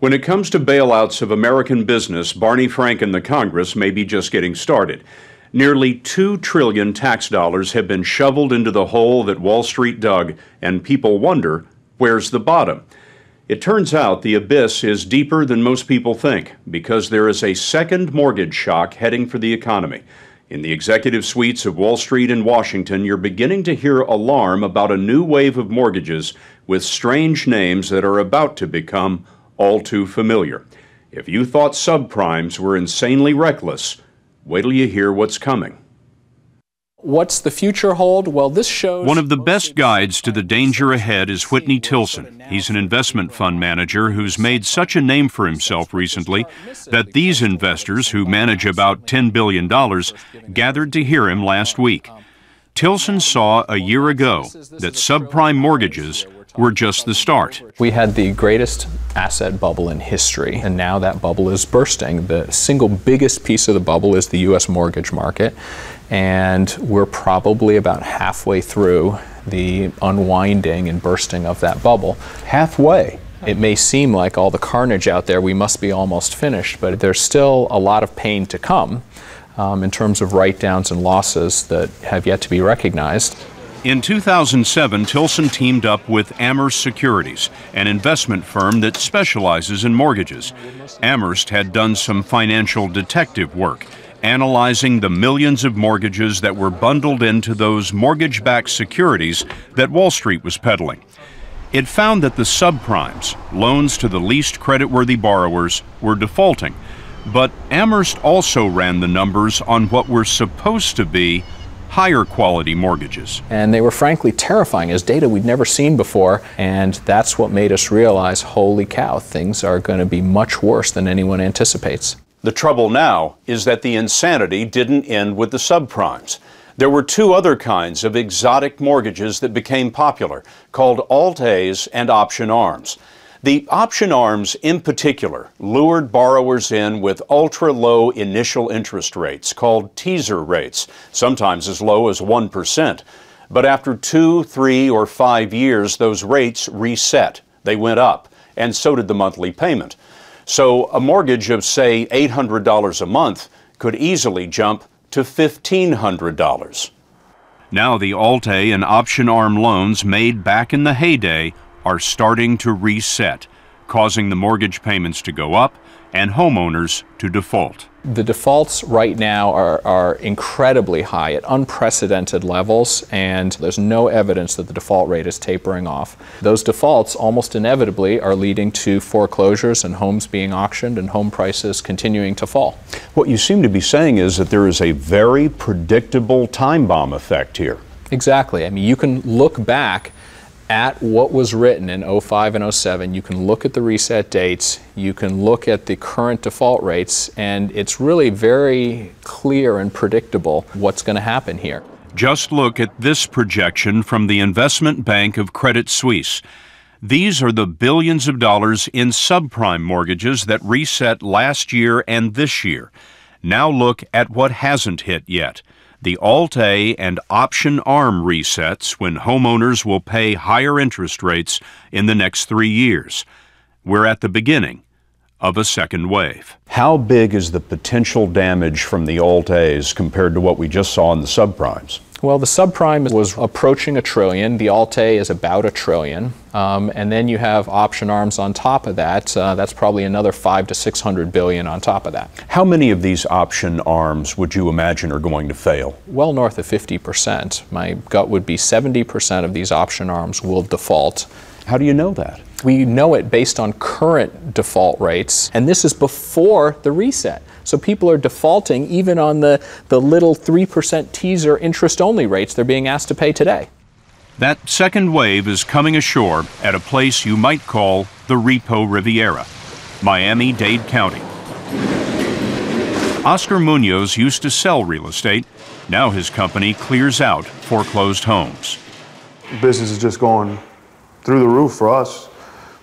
When it comes to bailouts of American business, Barney Frank and the Congress may be just getting started. Nearly $2 trillion tax dollars have been shoveled into the hole that Wall Street dug, and people wonder, where's the bottom? It turns out the abyss is deeper than most people think, because there is a second mortgage shock heading for the economy. In the executive suites of Wall Street and Washington, you're beginning to hear alarm about a new wave of mortgages with strange names that are about to become all too familiar. If you thought subprimes were insanely reckless, wait till you hear what's coming. What's the future hold? Well, this shows... One of the best guides to the danger ahead is Whitney Tilson. He's an investment fund manager who's made such a name for himself recently that these investors, who manage about $10 billion, gathered to hear him last week. Tilson saw a year ago that subprime mortgages were just the start. We had the greatest asset bubble in history, and now that bubble is bursting. The single biggest piece of the bubble is the U.S. mortgage market, and we're probably about halfway through the unwinding and bursting of that bubble. Halfway? It may seem like all the carnage out there, we must be almost finished, but there's still a lot of pain to come in terms of write-downs and losses that have yet to be recognized. In 2007, Tilson teamed up with Amherst Securities, an investment firm that specializes in mortgages. Amherst had done some financial detective work, analyzing the millions of mortgages that were bundled into those mortgage-backed securities that Wall Street was peddling. It found that the subprimes, loans to the least creditworthy borrowers, were defaulting. But Amherst also ran the numbers on what were supposed to be higher quality mortgages. And they were frankly terrifying as data we'd never seen before, and that's what made us realize, holy cow, things are going to be much worse than anyone anticipates. The trouble now is that the insanity didn't end with the subprimes. There were two other kinds of exotic mortgages that became popular, called Alt-A's and Option Arms. The option arms, in particular, lured borrowers in with ultra-low initial interest rates, called teaser rates, sometimes as low as 1%. But after 2, 3, or 5 years, those rates reset. They went up, and so did the monthly payment. So a mortgage of, say, $800 a month could easily jump to $1,500. Now the Alt-A and option arm loans made back in the heyday are starting to reset, causing the mortgage payments to go up and homeowners to default. The defaults right now are incredibly high at unprecedented levels, and there's no evidence that the default rate is tapering off. Those defaults almost inevitably are leading to foreclosures and homes being auctioned and home prices continuing to fall. What you seem to be saying is that there is a very predictable time bomb effect here. Exactly. I mean, you can look back at what was written in 05 and 07, you can look at the reset dates, you can look at the current default rates, and it's really very clear and predictable what's going to happen here. Just look at this projection from the investment bank of Credit Suisse. These are the billions of dollars in subprime mortgages that reset last year and this year. Now look at what hasn't hit yet. The Alt-A and option arm resets when homeowners will pay higher interest rates in the next 3 years. We're at the beginning of a second wave. How big is the potential damage from the Alt-A's compared to what we just saw in the subprimes? Well, the subprime was approaching $1 trillion. The Alt-A is about $1 trillion. And then you have option arms on top of that. That's probably another $500 to $600 billion on top of that. How many of these option arms would you imagine are going to fail? Well north of 50%. My gut would be 70% of these option arms will default. How do you know that? We know it based on current default rates, and this is before the reset. So people are defaulting even on the little 3% teaser interest-only rates they're being asked to pay today. That second wave is coming ashore at a place you might call the Repo Riviera, Miami-Dade County. Oscar Munoz used to sell real estate. Now his company clears out foreclosed homes. Business is just going through the roof for us.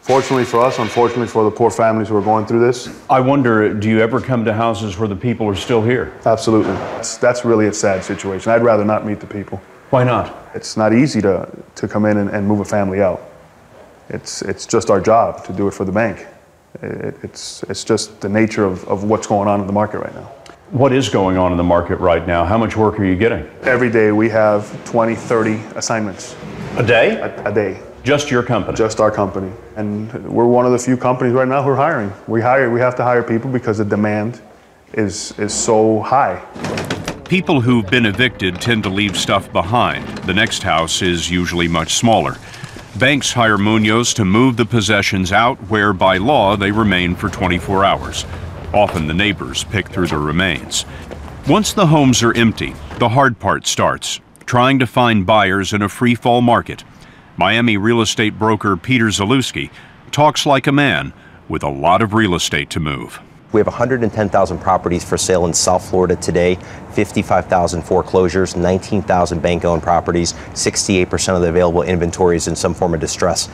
Fortunately for us, unfortunately for the poor families who are going through this. I wonder, do you ever come to houses where the people are still here? Absolutely. That's really a sad situation. I'd rather not meet the people. Why not? It's not easy to come in and move a family out. It's just our job to do it for the bank. It's just the nature of what's going on in the market right now. What is going on in the market right now? How much work are you getting? Every day we have 20, 30 assignments. A day? A day. Just your company? Just our company. And we're one of the few companies right now who are hiring. We have to hire people because the demand is so high. People who've been evicted tend to leave stuff behind. The next house is usually much smaller. Banks hire Munoz to move the possessions out where by law they remain for 24 hours. Often the neighbors pick through the remains. Once the homes are empty, the hard part starts, trying to find buyers in a free-fall market. Miami real estate broker Peter Zalewski talks like a man with a lot of real estate to move. We have 110,000 properties for sale in South Florida today, 55,000 foreclosures, 19,000 bank-owned properties, 68% of the available inventory is in some form of distress.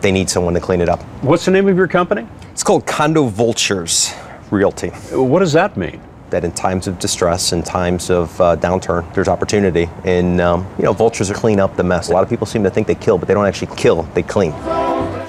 They need someone to clean it up. What's the name of your company? It's called Condo Vultures Realty. What does that mean? That in times of distress, in times of downturn, there's opportunity. And vultures are clean up the mess. A lot of people seem to think they kill, but they don't actually kill, they clean.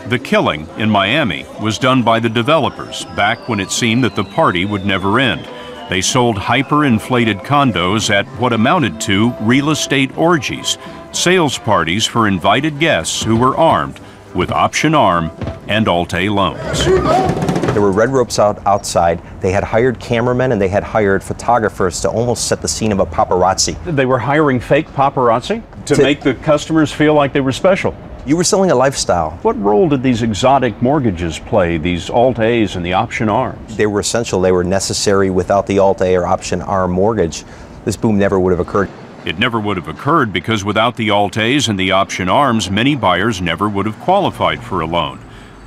The killing in Miami was done by the developers back when it seemed that the party would never end. They sold hyper-inflated condos at what amounted to real estate orgies, sales parties for invited guests who were armed with option arm and Alt-A loans. There were red ropes outside. They had hired cameramen and they had hired photographers to almost set the scene of a paparazzi. They were hiring fake paparazzi to make the customers feel like they were special. You were selling a lifestyle. What role did these exotic mortgages play, these Alt-A's and the option arms? They were essential. They were necessary. Without the Alt-A or option arm mortgage, this boom never would have occurred. It never would have occurred because without the Alt-A's and the option arms, many buyers never would have qualified for a loan.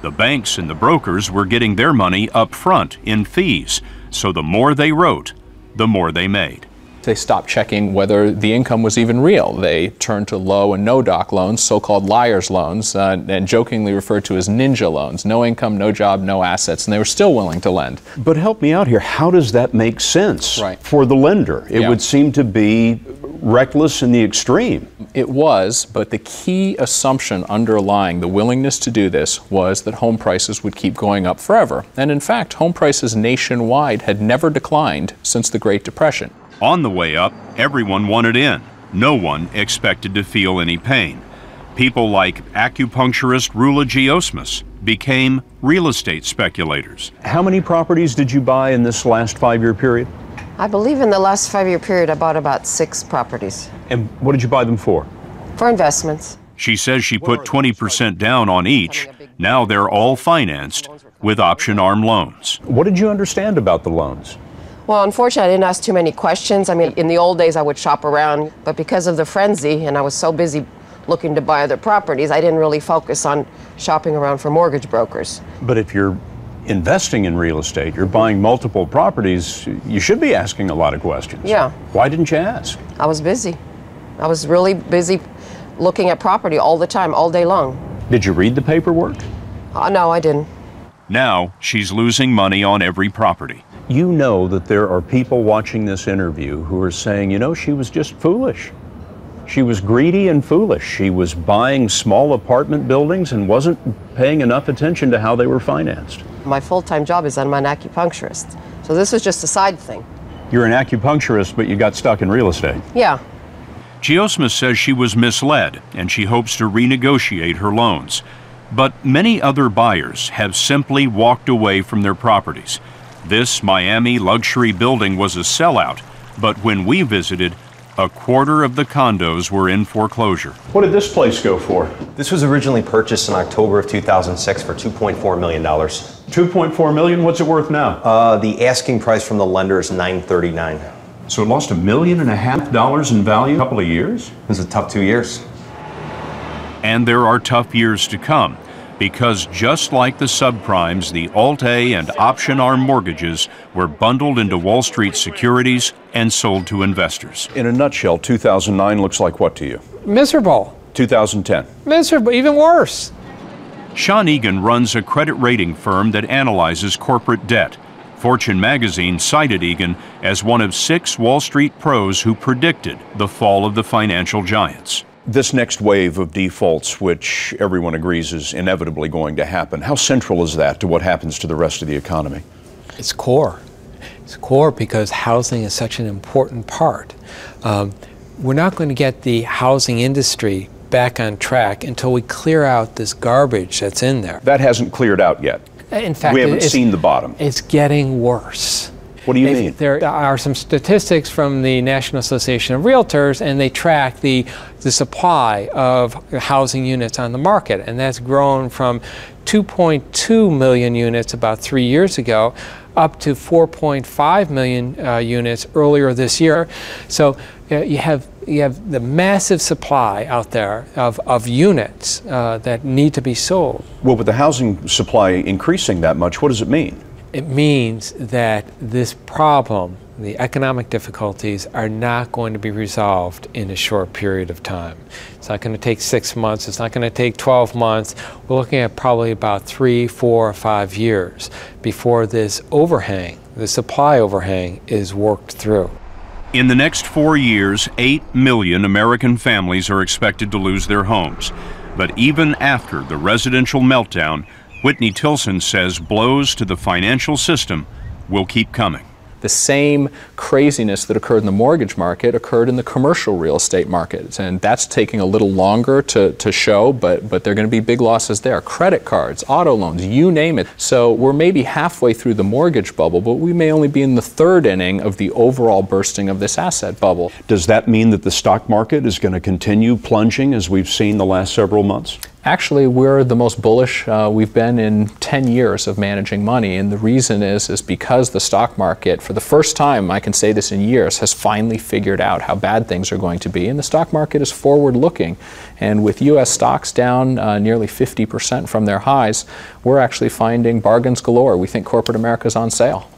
The banks and the brokers were getting their money up front in fees, so the more they wrote, the more they made. They stopped checking whether the income was even real. They turned to low and no doc loans, so-called liar's loans, and jokingly referred to as ninja loans. No income, no job, no assets, and they were still willing to lend. But help me out here. How does that make sense for the lender? It would seem to be reckless in the extreme. It was, but the key assumption underlying the willingness to do this was that home prices would keep going up forever. And in fact, home prices nationwide had never declined since the Great Depression. On the way up, everyone wanted in. No one expected to feel any pain. People like acupuncturist Rula Giosmas became real estate speculators. How many properties did you buy in this last 5-year period? I believe in the last 5-year period I bought about 6 properties. And what did you buy them for? For investments. She says she put 20% down on each. Now they're all financed with option arm loans. What did you understand about the loans? Well, unfortunately, I didn't ask too many questions. I mean, in the old days, I would shop around, but because of the frenzy, and I was so busy looking to buy other properties, I didn't really focus on shopping around for mortgage brokers. But if you're investing in real estate, you're buying multiple properties, you should be asking a lot of questions. Yeah. Why didn't you ask? I was busy. I was really busy looking at property all the time, all day long. Did you read the paperwork? No, I didn't. Now she's losing money on every property. You know that there are people watching this interview who are saying, you know, she was just foolish. She was greedy and foolish. She was buying small apartment buildings and wasn't paying enough attention to how they were financed. My full-time job is I'm an acupuncturist, so this was just a side thing. You're an acupuncturist, but you got stuck in real estate. Yeah. Giosmas says she was misled and she hopes to renegotiate her loans. But many other buyers have simply walked away from their properties. This Miami luxury building was a sellout, but when we visited, a quarter of the condos were in foreclosure. What did this place go for? This was originally purchased in October of 2006 for $2.4 million. $2.4 million? What's it worth now? The asking price from the lender is $939. So it lost $1.5 million in value in a couple of years? It was a tough 2 years. And there are tough years to come, because just like the subprimes, the Alt-A and option arm mortgages were bundled into Wall Street securities and sold to investors. In a nutshell, 2009 looks like what to you? Miserable. 2010? Miserable, even worse. Sean Egan runs a credit rating firm that analyzes corporate debt. Fortune magazine cited Egan as one of 6 Wall Street pros who predicted the fall of the financial giants. This next wave of defaults, which everyone agrees is inevitably going to happen, how central is that to what happens to the rest of the economy? It's core. It's core because housing is such an important part. We're not going to get the housing industry back on track until we clear out this garbage that's in there. That hasn't cleared out yet. In fact, we haven't seen the bottom. It's getting worse. What do you mean? There are some statistics from the National Association of Realtors, and they track the supply of housing units on the market, and that's grown from 2.2 million units about 3 years ago up to 4.5 million units earlier this year. So you have the massive supply out there of units that need to be sold. Well, with the housing supply increasing that much, what does it mean? It means that this problem, the economic difficulties, are not going to be resolved in a short period of time. It's not going to take 6 months. It's not going to take 12 months. We're looking at probably about 3, 4, or 5 years before this overhang, the supply overhang, is worked through. In the next 4 years, 8 million American families are expected to lose their homes. But even after the residential meltdown, Whitney Tilson says blows to the financial system will keep coming. The same craziness that occurred in the mortgage market occurred in the commercial real estate markets, and that's taking a little longer to show, but there are going to be big losses there. Credit cards, auto loans, you name it. So we're maybe halfway through the mortgage bubble, but we may only be in the third inning of the overall bursting of this asset bubble. Does that mean that the stock market is going to continue plunging as we've seen the last several months? Actually, we're the most bullish we've been in 10 years of managing money, and the reason is because the stock market, for the first time, I can say this in years, has finally figured out how bad things are going to be, and the stock market is forward-looking. And with U.S. stocks down nearly 50% from their highs, we're actually finding bargains galore. We think corporate America is on sale.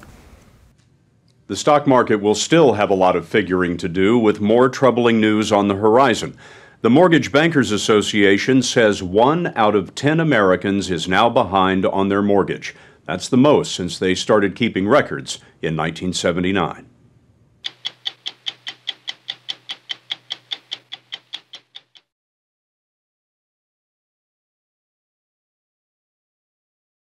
The stock market will still have a lot of figuring to do, with more troubling news on the horizon. The Mortgage Bankers Association says 1 out of 10 Americans is now behind on their mortgage. That's the most since they started keeping records in 1979.